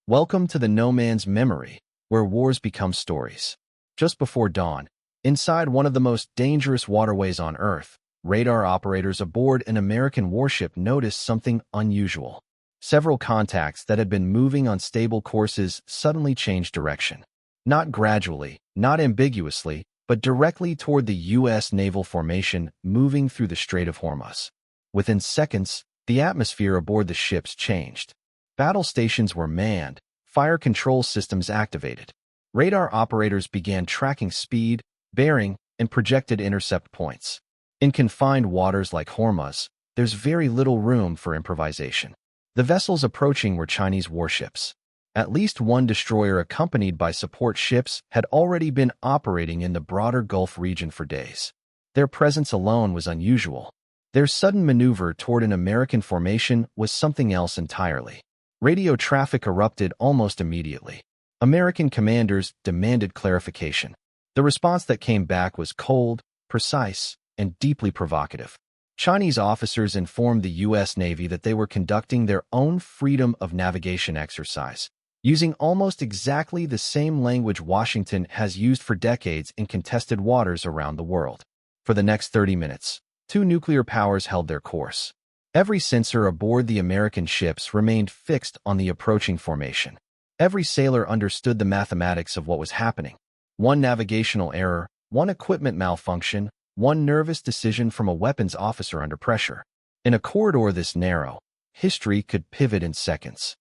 Welcome to the No Man's Memory, where wars become stories. Just before dawn, inside one of the most dangerous waterways on Earth, radar operators aboard an American warship noticed something unusual. Several contacts that had been moving on stable courses suddenly changed direction. Not gradually, not ambiguously, but directly toward the U.S. naval formation moving through the Strait of Hormuz. Within seconds, the atmosphere aboard the ships changed. Battle stations were manned, fire control systems activated. Radar operators began tracking speed, bearing, and projected intercept points. In confined waters like Hormuz, there's very little room for improvisation. The vessels approaching were Chinese warships. At least one destroyer accompanied by support ships had already been operating in the broader Gulf region for days. Their presence alone was unusual. Their sudden maneuver toward an American formation was something else entirely. Radio traffic erupted almost immediately. American commanders demanded clarification. The response that came back was cold, precise, and deeply provocative. Chinese officers informed the U.S. Navy that they were conducting their own freedom of navigation exercise, using almost exactly the same language Washington has used for decades in contested waters around the world. For the next 30 minutes, two nuclear powers held their course. Every sensor aboard the American ships remained fixed on the approaching formation. Every sailor understood the mathematics of what was happening. One navigational error, one equipment malfunction, one nervous decision from a weapons officer under pressure. In a corridor this narrow, history could pivot in seconds.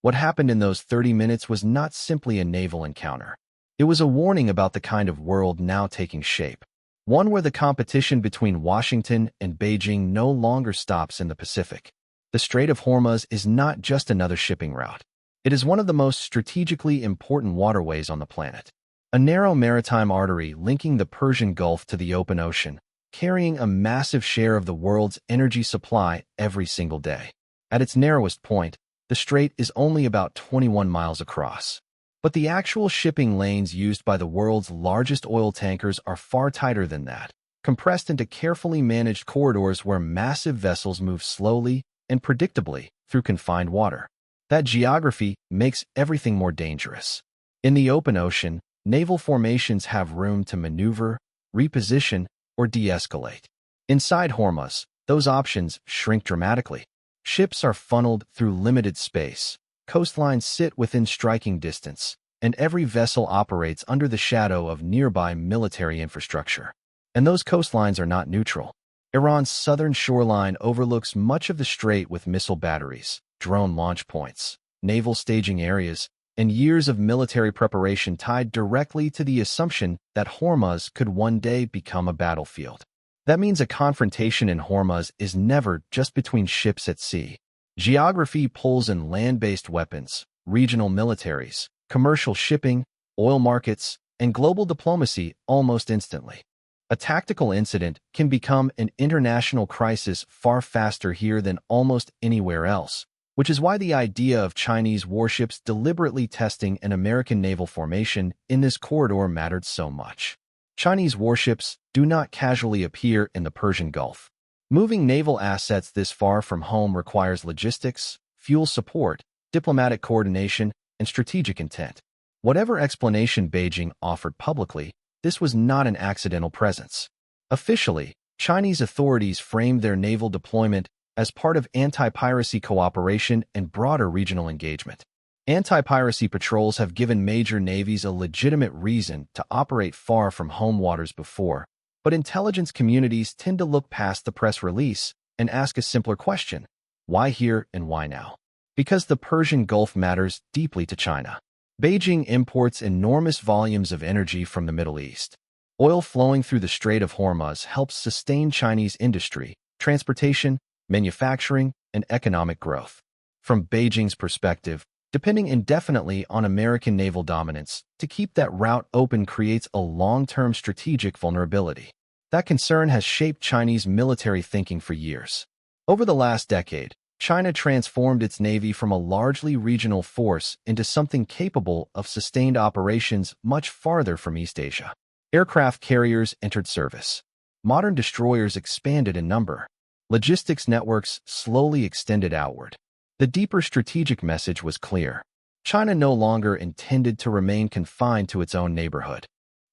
What happened in those 30 minutes was not simply a naval encounter. It was a warning about the kind of world now taking shape. One where the competition between Washington and Beijing no longer stops in the Pacific. The Strait of Hormuz is not just another shipping route. It is one of the most strategically important waterways on the planet. A narrow maritime artery linking the Persian Gulf to the open ocean, carrying a massive share of the world's energy supply every single day. At its narrowest point, the strait is only about 21 miles across. But the actual shipping lanes used by the world's largest oil tankers are far tighter than that, compressed into carefully managed corridors where massive vessels move slowly and predictably through confined water. That geography makes everything more dangerous. In the open ocean, naval formations have room to maneuver, reposition, or de-escalate. Inside Hormuz, those options shrink dramatically. Ships are funneled through limited space. Coastlines sit within striking distance, and every vessel operates under the shadow of nearby military infrastructure. And those coastlines are not neutral. Iran's southern shoreline overlooks much of the strait with missile batteries, drone launch points, naval staging areas, and years of military preparation tied directly to the assumption that Hormuz could one day become a battlefield. That means a confrontation in Hormuz is never just between ships at sea. Geography pulls in land-based weapons, regional militaries, commercial shipping, oil markets, and global diplomacy almost instantly. A tactical incident can become an international crisis far faster here than almost anywhere else, which is why the idea of Chinese warships deliberately testing an American naval formation in this corridor mattered so much. Chinese warships do not casually appear in the Persian Gulf. Moving naval assets this far from home requires logistics, fuel support, diplomatic coordination, and strategic intent. Whatever explanation Beijing offered publicly, this was not an accidental presence. Officially, Chinese authorities framed their naval deployment as part of anti-piracy cooperation and broader regional engagement. Anti-piracy patrols have given major navies a legitimate reason to operate far from home waters before, but intelligence communities tend to look past the press release and ask a simpler question: why here and why now? Because the Persian Gulf matters deeply to China. Beijing imports enormous volumes of energy from the Middle East. Oil flowing through the Strait of Hormuz helps sustain Chinese industry, transportation, manufacturing, and economic growth. From Beijing's perspective, depending indefinitely on American naval dominance to keep that route open creates a long-term strategic vulnerability. That concern has shaped Chinese military thinking for years. Over the last decade, China transformed its navy from a largely regional force into something capable of sustained operations much farther from East Asia. Aircraft carriers entered service. Modern destroyers expanded in number. Logistics networks slowly extended outward. The deeper strategic message was clear. China no longer intended to remain confined to its own neighborhood.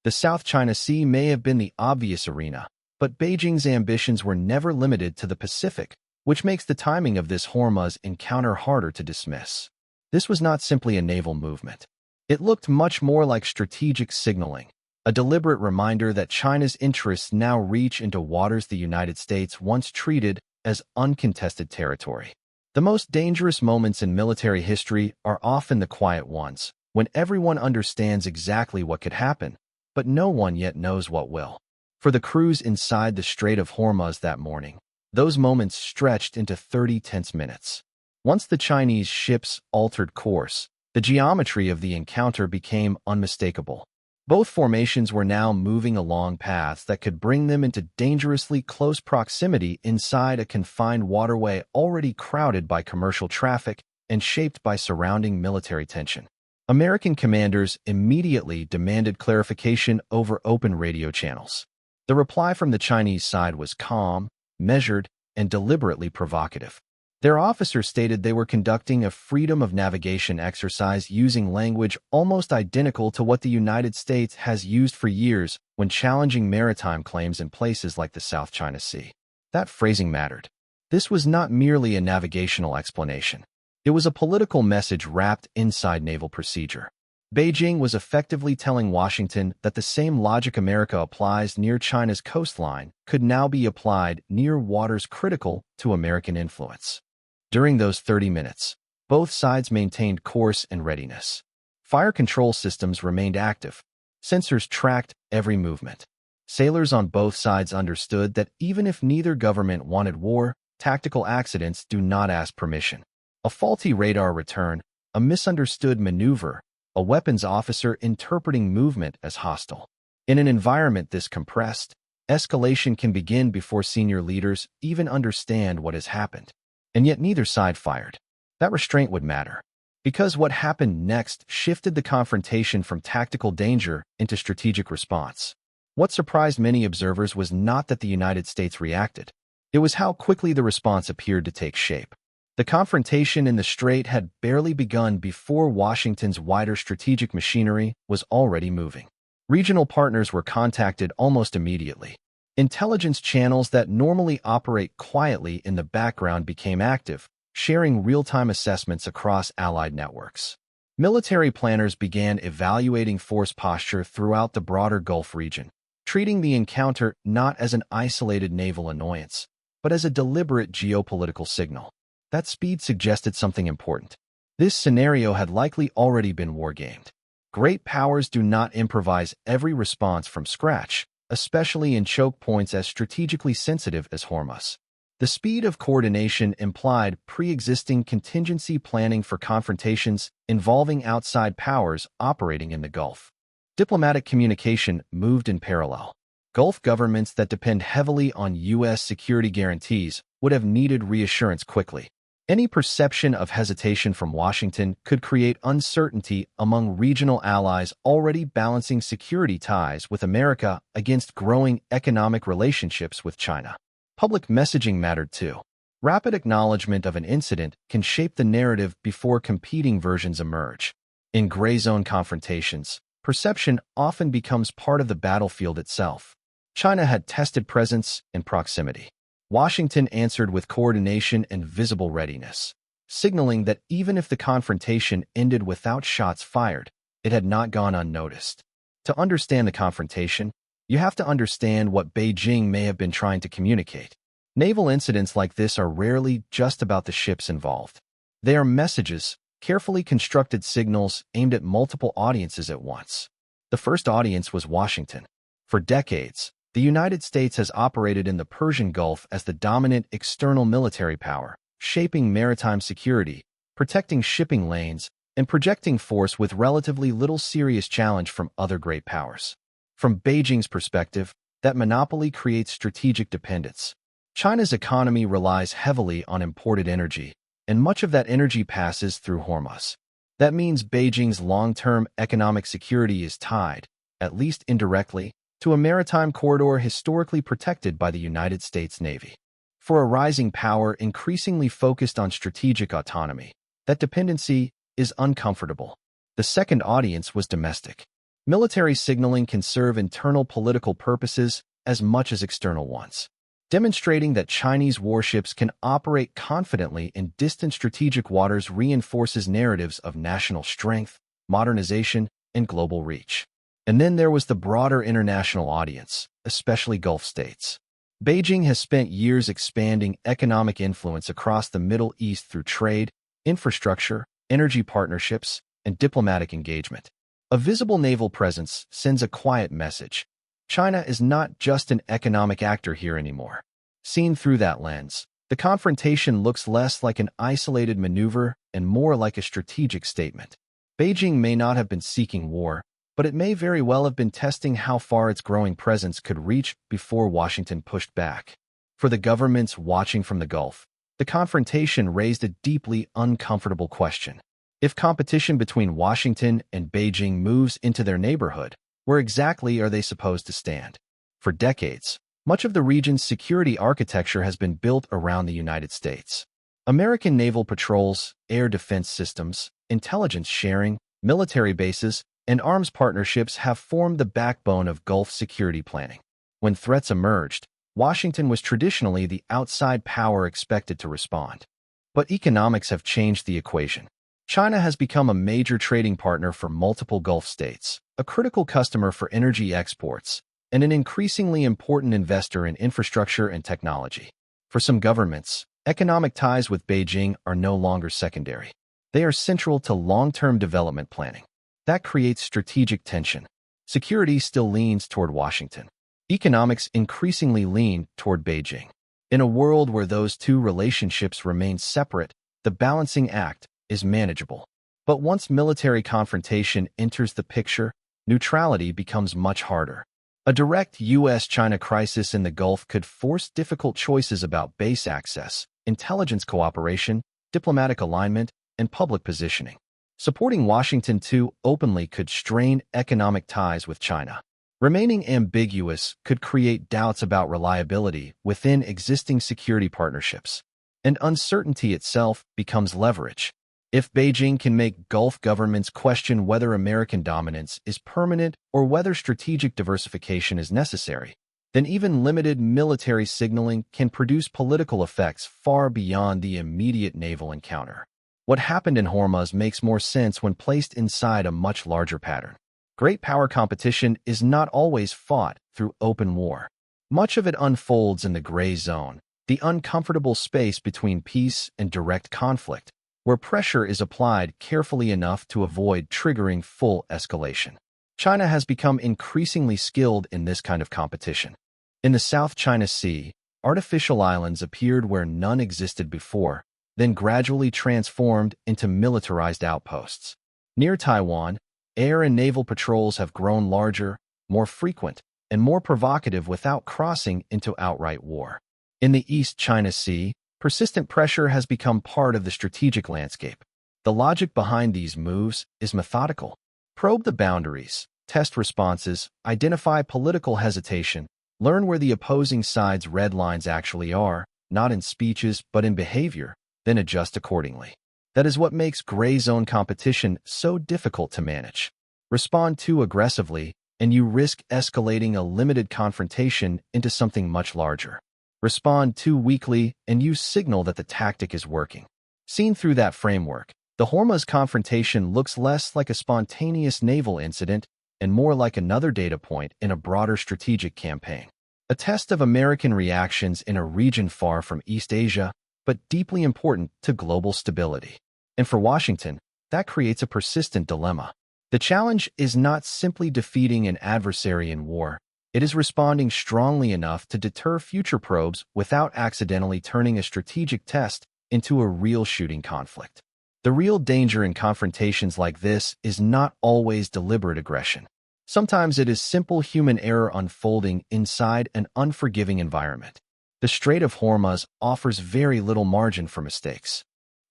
The South China Sea may have been the obvious arena, but Beijing's ambitions were never limited to the Pacific, which makes the timing of this Hormuz encounter harder to dismiss. This was not simply a naval movement. It looked much more like strategic signaling, a deliberate reminder that China's interests now reach into waters the United States once treated as uncontested territory. The most dangerous moments in military history are often the quiet ones, when everyone understands exactly what could happen, but no one yet knows what will. For the crews inside the Strait of Hormuz that morning, those moments stretched into 30 tense minutes. Once the Chinese ships altered course, the geometry of the encounter became unmistakable. Both formations were now moving along paths that could bring them into dangerously close proximity inside a confined waterway already crowded by commercial traffic and shaped by surrounding military tension. American commanders immediately demanded clarification over open radio channels. The reply from the Chinese side was calm, measured, and deliberately provocative. Their officers stated they were conducting a freedom of navigation exercise using language almost identical to what the United States has used for years when challenging maritime claims in places like the South China Sea. That phrasing mattered. This was not merely a navigational explanation. It was a political message wrapped inside naval procedure. Beijing was effectively telling Washington that the same logic America applies near China's coastline could now be applied near waters critical to American influence. During those 30 minutes, both sides maintained course and readiness. Fire control systems remained active. Sensors tracked every movement. Sailors on both sides understood that even if neither government wanted war, tactical accidents do not ask permission. A faulty radar return, a misunderstood maneuver, a weapons officer interpreting movement as hostile. In an environment this compressed, escalation can begin before senior leaders even understand what has happened. And yet neither side fired. That restraint would matter, because what happened next shifted the confrontation from tactical danger into strategic response. What surprised many observers was not that the United States reacted. It was how quickly the response appeared to take shape. The confrontation in the Strait had barely begun before Washington's wider strategic machinery was already moving. Regional partners were contacted almost immediately. Intelligence channels that normally operate quietly in the background became active, sharing real-time assessments across allied networks. Military planners began evaluating force posture throughout the broader Gulf region, treating the encounter not as an isolated naval annoyance, but as a deliberate geopolitical signal. That speed suggested something important. This scenario had likely already been wargamed. Great powers do not improvise every response from scratch, especially in choke points as strategically sensitive as Hormuz. The speed of coordination implied pre-existing contingency planning for confrontations involving outside powers operating in the Gulf. Diplomatic communication moved in parallel. Gulf governments that depend heavily on U.S. security guarantees would have needed reassurance quickly. Any perception of hesitation from Washington could create uncertainty among regional allies already balancing security ties with America against growing economic relationships with China. Public messaging mattered too. Rapid acknowledgement of an incident can shape the narrative before competing versions emerge. In gray zone confrontations, perception often becomes part of the battlefield itself. China had tested presence and proximity. Washington answered with coordination and visible readiness, signaling that even if the confrontation ended without shots fired, it had not gone unnoticed. To understand the confrontation, you have to understand what Beijing may have been trying to communicate. Naval incidents like this are rarely just about the ships involved. They are messages, carefully constructed signals aimed at multiple audiences at once. The first audience was Washington. For decades, the United States has operated in the Persian Gulf as the dominant external military power, shaping maritime security, protecting shipping lanes, and projecting force with relatively little serious challenge from other great powers. From Beijing's perspective, that monopoly creates strategic dependence. China's economy relies heavily on imported energy, and much of that energy passes through Hormuz. That means Beijing's long-term economic security is tied, at least indirectly, to a maritime corridor historically protected by the United States Navy. For a rising power increasingly focused on strategic autonomy, that dependency is uncomfortable. The second audience was domestic. Military signaling can serve internal political purposes as much as external ones. Demonstrating that Chinese warships can operate confidently in distant strategic waters reinforces narratives of national strength, modernization, and global reach. And then there was the broader international audience, especially Gulf states. Beijing has spent years expanding economic influence across the Middle East through trade, infrastructure, energy partnerships, and diplomatic engagement. A visible naval presence sends a quiet message. China is not just an economic actor here anymore. Seen through that lens, the confrontation looks less like an isolated maneuver and more like a strategic statement. Beijing may not have been seeking war, but it may very well have been testing how far its growing presence could reach before Washington pushed back. For the governments watching from the Gulf, the confrontation raised a deeply uncomfortable question. If competition between Washington and Beijing moves into their neighborhood, where exactly are they supposed to stand? For decades, much of the region's security architecture has been built around the United States. American naval patrols, air defense systems, intelligence sharing, military bases, and arms partnerships have formed the backbone of Gulf security planning. When threats emerged, Washington was traditionally the outside power expected to respond. But economics have changed the equation. China has become a major trading partner for multiple Gulf states, a critical customer for energy exports, and an increasingly important investor in infrastructure and technology. For some governments, economic ties with Beijing are no longer secondary. They are central to long-term development planning. That creates strategic tension. Security still leans toward Washington. Economics increasingly lean toward Beijing. In a world where those two relationships remain separate, the balancing act is manageable. But once military confrontation enters the picture, neutrality becomes much harder. A direct U.S.-China crisis in the Gulf could force difficult choices about base access, intelligence cooperation, diplomatic alignment, and public positioning. Supporting Washington too openly could strain economic ties with China. Remaining ambiguous could create doubts about reliability within existing security partnerships. And uncertainty itself becomes leverage. If Beijing can make Gulf governments question whether American dominance is permanent or whether strategic diversification is necessary, then even limited military signaling can produce political effects far beyond the immediate naval encounter. What happened in Hormuz makes more sense when placed inside a much larger pattern. Great power competition is not always fought through open war. Much of it unfolds in the gray zone, the uncomfortable space between peace and direct conflict, where pressure is applied carefully enough to avoid triggering full escalation. China has become increasingly skilled in this kind of competition. In the South China Sea, artificial islands appeared where none existed before, then gradually transformed into militarized outposts. Near Taiwan, air and naval patrols have grown larger, more frequent, and more provocative without crossing into outright war. In the East China Sea, persistent pressure has become part of the strategic landscape. The logic behind these moves is methodical. Probe the boundaries, test responses, identify political hesitation, learn where the opposing side's red lines actually are, not in speeches but in behavior, then adjust accordingly. That is what makes gray zone competition so difficult to manage. Respond too aggressively, and you risk escalating a limited confrontation into something much larger. Respond too weakly, and you signal that the tactic is working. Seen through that framework, the Hormuz confrontation looks less like a spontaneous naval incident and more like another data point in a broader strategic campaign. A test of American reactions in a region far from East Asia, but deeply important to global stability. And for Washington, that creates a persistent dilemma. The challenge is not simply defeating an adversary in war. It is responding strongly enough to deter future probes without accidentally turning a strategic test into a real shooting conflict. The real danger in confrontations like this is not always deliberate aggression. Sometimes it is simple human error unfolding inside an unforgiving environment. The Strait of Hormuz offers very little margin for mistakes.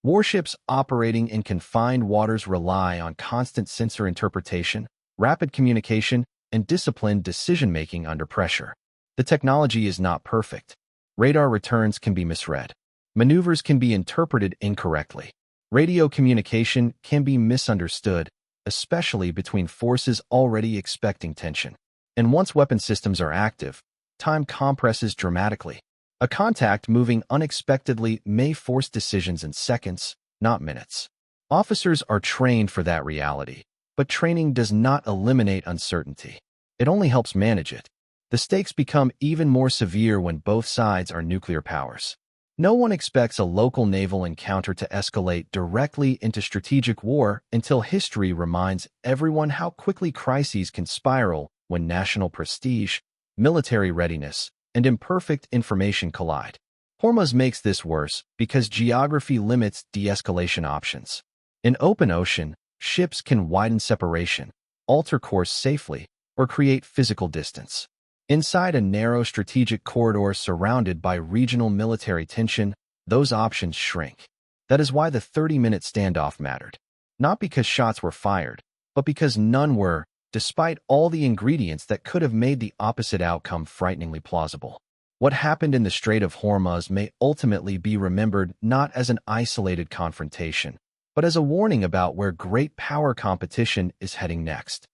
Warships operating in confined waters rely on constant sensor interpretation, rapid communication, and disciplined decision-making under pressure. The technology is not perfect. Radar returns can be misread. Maneuvers can be interpreted incorrectly. Radio communication can be misunderstood, especially between forces already expecting tension. And once weapon systems are active, time compresses dramatically. A contact moving unexpectedly may force decisions in seconds, not minutes. Officers are trained for that reality, but training does not eliminate uncertainty. It only helps manage it. The stakes become even more severe when both sides are nuclear powers. No one expects a local naval encounter to escalate directly into strategic war until history reminds everyone how quickly crises can spiral when national prestige, military readiness, and imperfect information collide. Hormuz makes this worse because geography limits de-escalation options. In open ocean, ships can widen separation, alter course safely, or create physical distance. Inside a narrow strategic corridor surrounded by regional military tension, those options shrink. That is why the 30-minute standoff mattered. Not because shots were fired, but because none were, despite all the ingredients that could have made the opposite outcome frighteningly plausible. What happened in the Strait of Hormuz may ultimately be remembered not as an isolated confrontation, but as a warning about where great power competition is heading next.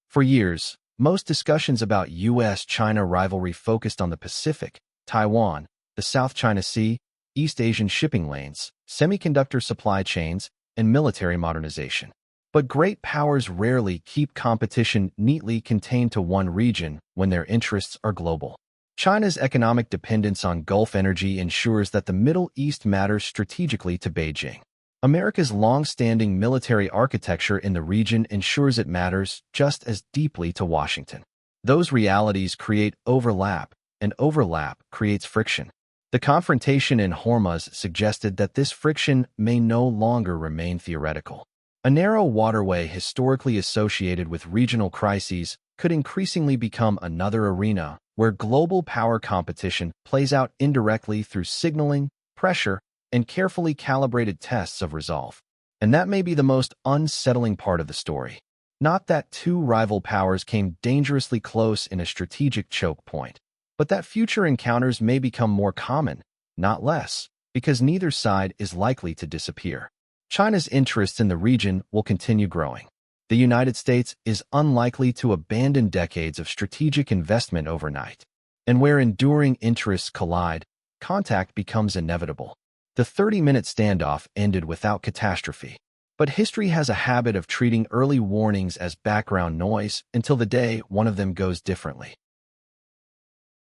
For years, most discussions about U.S.-China rivalry focused on the Pacific, Taiwan, the South China Sea, East Asian shipping lanes, semiconductor supply chains, and military modernization. But great powers rarely keep competition neatly contained to one region when their interests are global. China's economic dependence on Gulf energy ensures that the Middle East matters strategically to Beijing. America's long-standing military architecture in the region ensures it matters just as deeply to Washington. Those realities create overlap, and overlap creates friction. The confrontation in Hormuz suggested that this friction may no longer remain theoretical. A narrow waterway historically associated with regional crises could increasingly become another arena where global power competition plays out indirectly through signaling, pressure, and carefully calibrated tests of resolve. And that may be the most unsettling part of the story. Not that two rival powers came dangerously close in a strategic choke point, but that future encounters may become more common, not less, because neither side is likely to disappear. China's interests in the region will continue growing. The United States is unlikely to abandon decades of strategic investment overnight. And where enduring interests collide, contact becomes inevitable. The 30-minute standoff ended without catastrophe, but history has a habit of treating early warnings as background noise until the day one of them goes differently.